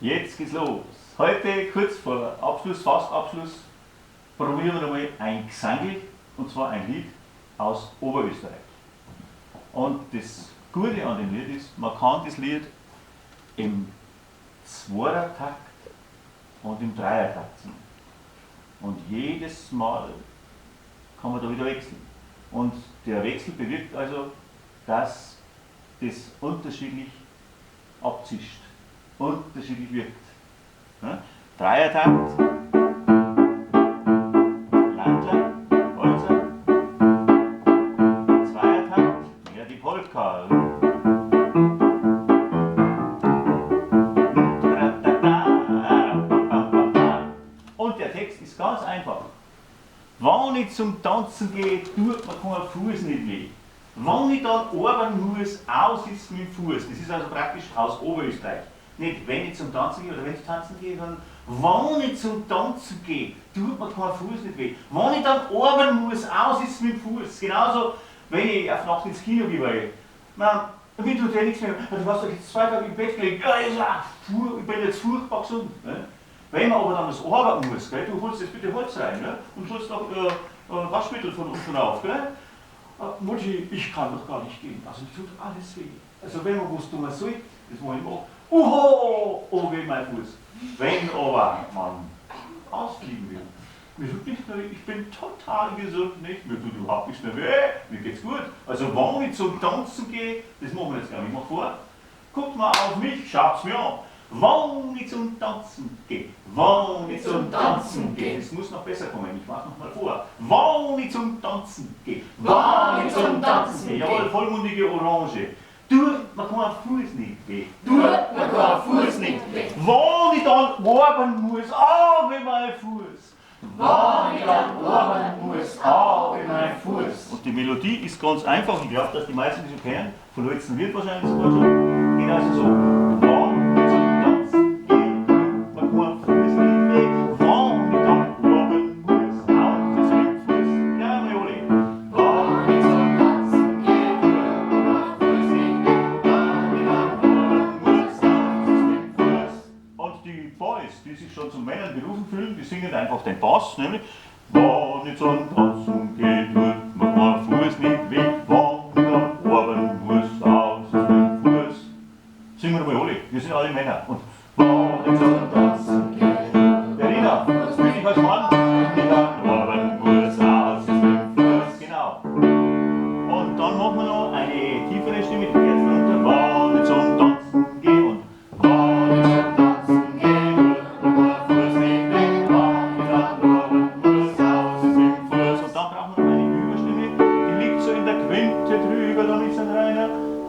Jetzt geht's los. Heute, kurz vor Abschluss, fast Abschluss, probieren wir nochmal ein Gesangl, und zwar ein Lied aus Oberösterreich. Und das Gute an dem Lied ist, man kann das Lied im Zweiertakt und im Dreiertakt singen. Und jedes Mal kann man da wieder wechseln. Und der Wechsel bewirkt also, dass das unterschiedlich abzischt, unterschiedlich wirkt. Ja? Dreiertakt, Landler, Walzer, Zweiertakt, ja die Polka. Und der Text ist ganz einfach. Wenn ich zum Tanzen gehe, tut mir kein Fuß nicht weh. Wenn ich dann arbeiten muss, aussitzen mit dem Fuß. Das ist also praktisch aus Oberösterreich. Nicht wenn ich zum Tanzen gehe oder wenn ich tanzen gehe, sondern wenn ich zum Tanzen gehe, tut mir kein Fuß nicht weh. Wenn ich dann arbeiten muss, aussitzen mit dem Fuß. Genauso, wenn ich auf Nacht ins Kino gehe. Mir tut ja nichts mehr. Du warst doch jetzt 2 Tage im Bett gelegen. Ja, ich bin jetzt furchtbar gesund. Ne? Wenn man aber dann das arbeiten muss, gell, du holst jetzt bitte Holz rein, ne? Und holst noch Waschmittel von unten auf. Gell? Mutti, ich kann doch gar nicht gehen. Also tut alles weh. Also wenn man was tun soll, das mache ich mal. Oh weh mein Fuß. Wenn aber man ausfliegen will, mir tut nicht mehr weh, ich bin total gesund, nicht? Mir tut überhaupt nichts mehr weh, mir geht's gut. Also wenn ich zum Tanzen gehe, das machen wir jetzt gar nicht mehr vor. Guckt mal auf mich, schaut's mir an. Wenn ich zum Tanzen gehe, wenn ich zum Tanzen gehe, es muss noch besser kommen, ich mach's nochmal vor. Wenn ich zum Tanzen gehe, wenn ich zum Tanzen gehe, jawohl, vollmundige Orange. Tut mir kein Fuß nicht weh, tut mir kein Fuß nicht weh. Wenn ich dann arbeiten muss, wie mein Fuß. Wenn ich dann arbeiten muss, wie mein Fuß. Und die Melodie ist ganz einfach, ich glaube, dass die meisten die so kennen, von letzten wird wahrscheinlich sogar schon. Geht also so. Die sich schon zu Männern berufen fühlen, die singen einfach den Bass, nämlich wenn ich zum Tanzen gehe, tut mir kein Fuß nicht weh, wenn ich dann arbeiten muss, aus ist mein Fuß. Singen wir nochmal alle, wir sind alle Männer. Und wenn ich zum Tanzen gehe, Berliner, fühl dich als Mann, wenn ich dann arbeiten muss, aus ist mein Fuß. Genau. Und dann machen wir noch eine tiefere Stimme, die Herzen runter, wenn ich zum Tanzen gehe und wenn ich zum Tanzen gehe.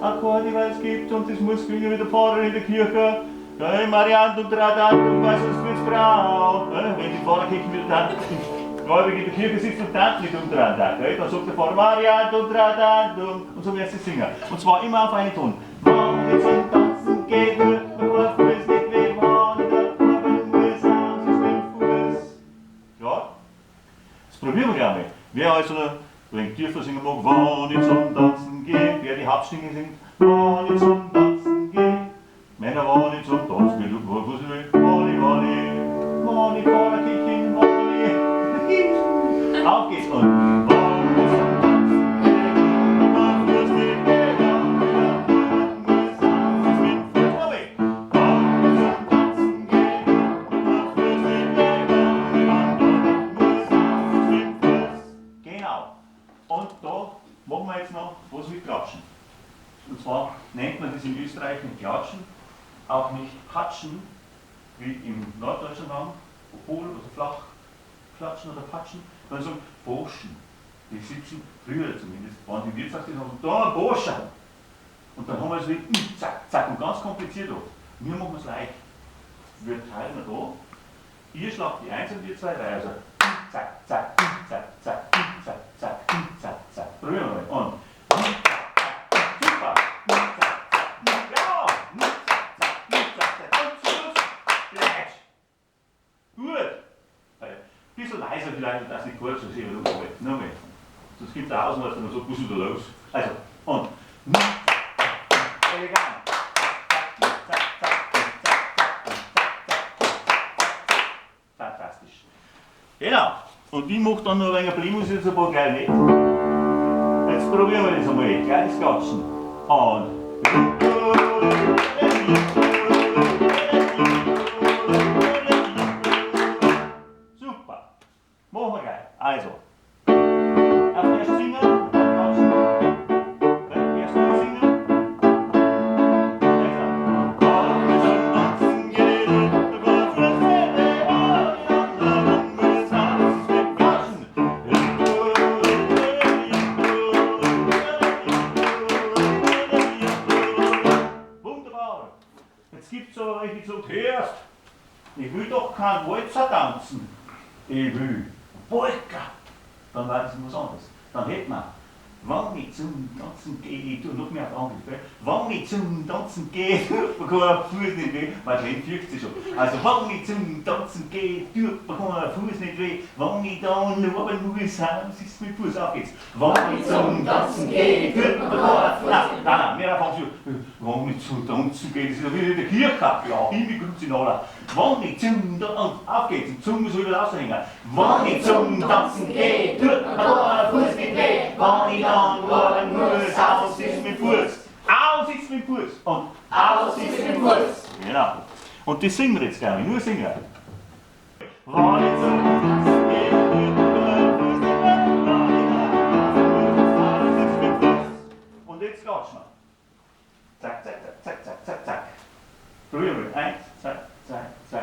Akkorde, weil es gibt und das muss klingen wie der Pfarrer in der Kirche. Ja, Mariant und Radant und weiß was für eine Frau. Ja, wenn die Pfarrerkirche mit der Tante gläubig in der Kirche sitzt und Tante nicht untereinander, ja, dann sagt der Pfarrer Mariant und Radant und so werden sie singen. Und zwar immer auf einen Ton. Wenn ich zum Tanzen gehe, tut mir kein Fuß nicht weh, wenn ich da arbeiten muss, aus ist mein Fuß. Ja, das probieren wir gerne. Wer also wenn ich tiefer singen mag, wenn ich zum Tanzen gehe, wer die Hauptstimme singt, wenn ich zum Tanzen gehe, Männer, wenn ich zum Tanzen gehe, du was ich will, wenn ich Pfarrerkirche hin, wenn ich, auf geht's und, wenn ich zum Tanzen gehe, mein Fuß nicht weh, wenn ich dann muss, aus ist mein Fuß, wenn ich zum Tanzen gehe, mein Fuß nicht weh, wenn ich dann muss, aus ist mein Fuß. Genau. Und da machen wir jetzt noch was mit Klatschen. Und zwar nennt man das in Österreich nicht Klatschen, auch nicht Patschen, wie im Norddeutschen Raum, hohl oder flach klatschen oder patschen, sondern so Boschen. Die sitzen, früher zumindest, waren die Wirtschaft, die sagen, da Boschen. Und dann haben wir so wie zack, zack, und ganz kompliziert oft. Wir machen es leicht. Wir teilen da, ihr schlagt die 1 und wir 2, 3, also zack, zack, zack, zack, zack, zack, zack, zack. Probieren wir mal. Und super. Ja. Und Schluss. Gleich. Gut. Ein bisschen leiser vielleicht, dass nicht kurz so sehen. Nochmal. Sonst gibt es auch Ausmaß, wenn man sagt, was ist da los? Also, und. Elegant. Zack, zack, zack, zack, zack, zack, zack. Und ich mache dann noch ein wenig Primus jetzt ein paar gleich mit. Jetzt probieren wir das einmal. Gleiches Klatschen. Und. Super. Machen wir gleich. Also. Erst singen, dann klatschen. Erst mal singen. Jetzt gibt es aber richtig so, hörst, ich will doch keinen Walzer tanzen, ich will Polka. Dann war das was anderes. Dann hätte man, wenn ich zum Tanzen gehe, ich tue noch mehr auf Englisch, wenn ich zum Tanzen gehe, man kann einen Fuß nicht weh, weil man fürchtet sich schon. Also wenn ich zum Tanzen gehe, tut man einen Fuß nicht weh, wenn ich dann nur ein Fuß habe, ist mit Fuß, auf geht's. Wenn ich zum Tanzen gehe, tut man einen Fuß. Nein, wir fangen schon, wenn ich zum Tanzen gehe, das ist ja wie in der Kirche, ja, Himmel grüßt in aller. Wenn ich zum Tanzen, auf geht's, die Zunge soll wieder raushängen. Wenn ich zum Tanzen gehe, tut man einen Fuß nicht weh, wenn ich dann nur ein Fuß, aus ist mit Fuß. Aus ist mit Fuß. Und aus ist mit Fuß. Genau. Und das singen wir jetzt gleich, nur singen. Wenn ich zum Tanzen gehe, tut man einen Fuß nicht weh, wenn ich dann aus ist mit Fuß. Und jetzt klatschen wir. Zack, zack, zack, zack, zack, zack, zack. Probieren wir. 1, 2, 3, 4.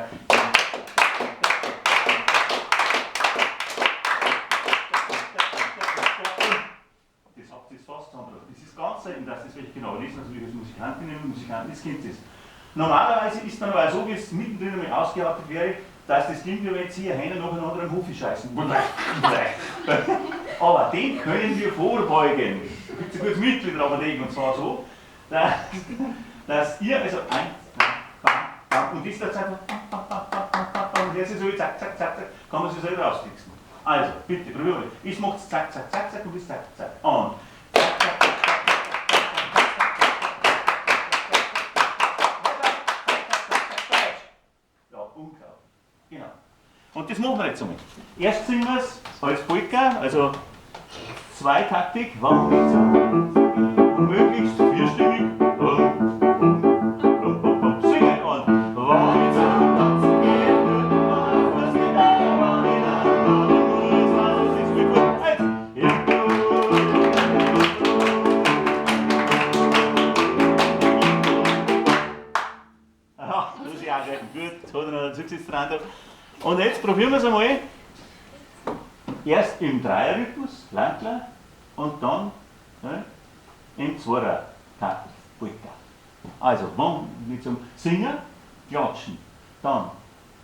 Das habt ihr fast zusammengebracht. Das ist ganz selten, dass das welche genau lesen, also wie das Musikantinnen und Musikanten, das Kind ist. Normalerweise ist dann aber so, wie es mittendrin einmal ausgearbeitet wäre, dass das klingt, wie wenn jetzt hier Heine nacheinander im Hof scheißen. Aber den können wir vorbeugen. Da gibt es ein gutes Mittel drauf legen, und zwar so, dass ihr, also 1, 2, bam, bam, und das ist einfach und jetzt ist so, zack, zack, zack, zack, kann man sich selber rausfixen. Also, bitte, probieren wir. Ich mache es zack, zack, zack, zack und das zack, zack. Und zack, zack, zack, zack, zack. Ja, unglaublich. Genau. Und das machen wir jetzt einmal. Erst singen wir es als Polka, also Zweitaktik, und möglichst vierstimmig. Singen und das ist ja auch gut, jetzt hat er noch einen Zugsitz dran. Und jetzt probieren wir es einmal. Erst im Dreierrhythmus, Landler, und dann im Zweiertakt, Polka. Also, wenn wir zum Singen, Klatschen, dann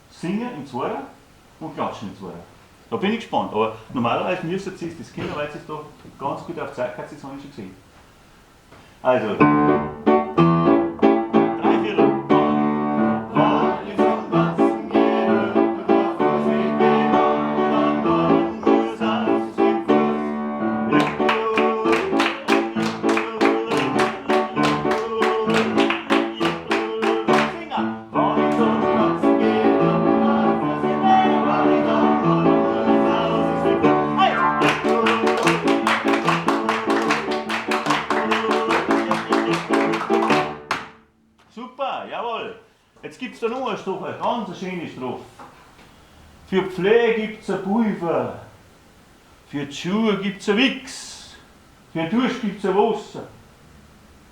Singen im Zweier und Klatschen im Zweier. Da bin ich gespannt, aber normalerweise müsstet ihr das Kinder, weil es da ganz gut auf Zeit hat, das habe ich schon gesehen. Also, 3 Viertel. Super, jawohl. Jetzt gibt es da noch eine Strophe, eine ganz schöne Strophe. Für die Pflege gibt es ein Pulver, für die Schuhe gibt es ein Wichs, für den Dusch gibt es ein Wasser,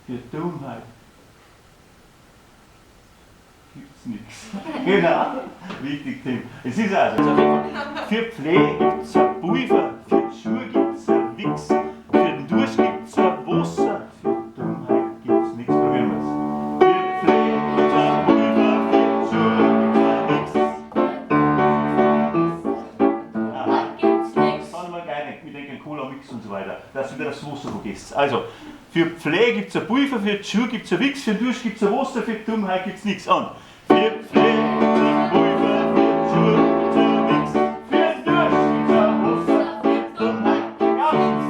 für die Dummheit gibt es nichts. Genau, wichtig, Tim. Es ist also, für die Pflege gibt es ein Pulver, für die Schuhe gibt es ein Wichs, für den Dusch gibt es ein Wasser, für die Dummheit gibt es nichts. Probieren wir es. Und so weiter, dass du wieder das Wasser vergisst. Also, für die Pflege gibt es ein Pulver, für die Schuhe gibt es ein Wichs, für den Dusch gibt es ein Wasser, für die Dummheit gibt es nichts an. Für die Pflege gibt es ein Pulver, für die Schuhe gibt es ein Wichs, für den Dusch gibt es ein Wasser, für die Dummheit gar nichts.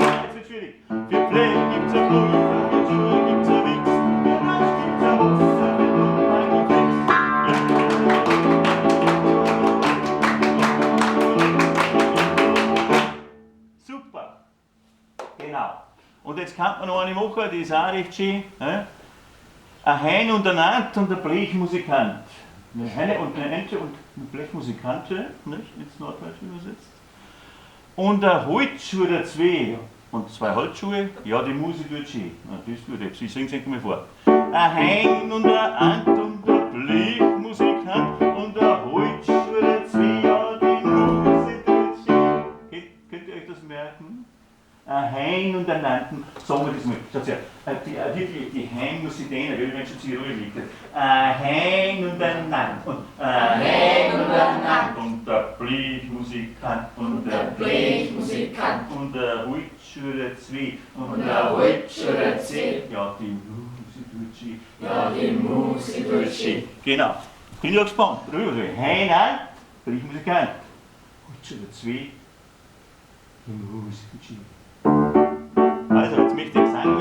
Jetzt wird schwierig. Für die Pflege gibt es ein Pulver, für die Schuhe gibt es ein Wichs, für den Dusch gibt es ein Wasser. Und jetzt kann man noch eine machen, die ist auch recht schön. Ein Hein und ein Ant und ein Blechmusikant. Eine Heine und eine Ente und eine Blechmusikante, nicht? Ins Norddeutsch übersetzt. Und ein Holzschuh oder zwei. Und zwei Holzschuhe, ja, die Musik tut schön. Ja, das ist gut, sie singt es mal vor. Ein Hein und ein Ant und ein Blechmusikant und ein Holzschuh oder zwei, ja, die Musik tut schön. Könnt ihr euch das merken? Ein Hein und ein Nanten, sagen wir das mal. Schaut her, die Hein muss ich dehnen, weil wenn schon zu ruhig liegt. Ein Hein und ein Nant und ein Hein und ein Nant und der Blechmusikant und der Blechmusikant und der Holzschuhe zwei und der Holzschuhe zwei. Ja, die Musik tut schön. Ja, die Musik tut schön. Genau. Bin ich auch gespannt. Hein an, Blechmusikant. Holzschuhe zwei. Die Musik tut schön. Also, jetzt möchte ich sagen,